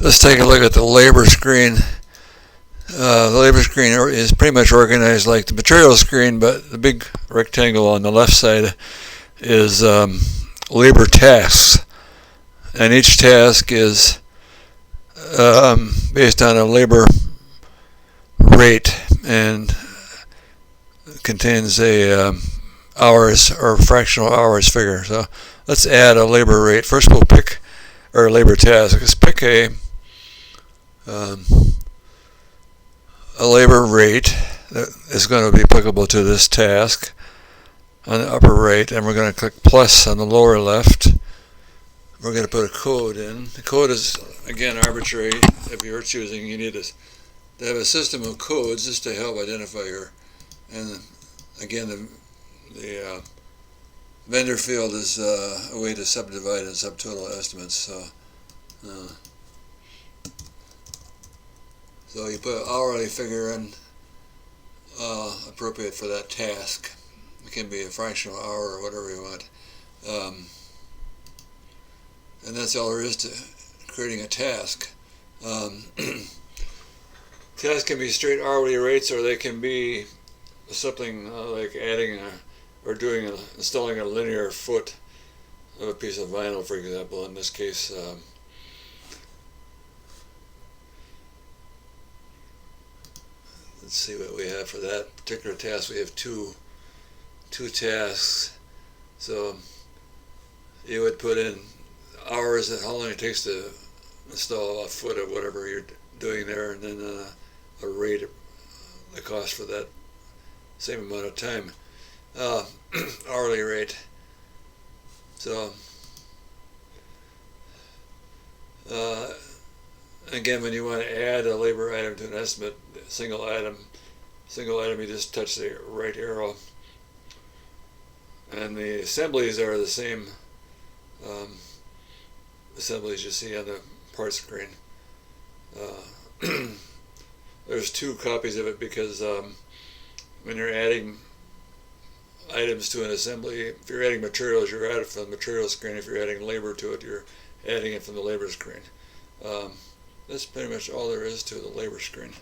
Let's take a look at the labor screen. The labor screen is pretty much organized like the material screen, but the big rectangle on the left side is labor tasks, and each task is based on a labor rate and contains a hours or fractional hours figure. So let's add a labor rate. First we'll pick our labor task. Let's pick a labor rate that is going to be applicable to this task on the upper right, and we're going to click plus on the lower left. We're going to put a code in. The code is, again, arbitrary. If you're choosing, you need to have a system of codes just to help identify your, and again, the vendor field is a way to subdivide and subtotal estimates. So you put an hourly figure in appropriate for that task. It can be a fractional hour or whatever you want. And that's all there is to creating a task. Tasks can be straight hourly rates, or they can be something like adding installing a linear foot of a piece of vinyl, for example. In this case, let's see what we have for that particular task. We have two tasks. So you would put in hours and how long it takes to install a foot of whatever you're doing there, and then a rate, the cost for that same amount of time, hourly rate. So again, when you want to add a labor item to an estimate, single item, you just touch the right arrow, and the assemblies are the same assemblies you see on the part screen. There's two copies of it because when you're adding items to an assembly, if you're adding materials, you're adding it from the material screen. If you're adding labor to it, you're adding it from the labor screen. That's pretty much all there is to the labor screen.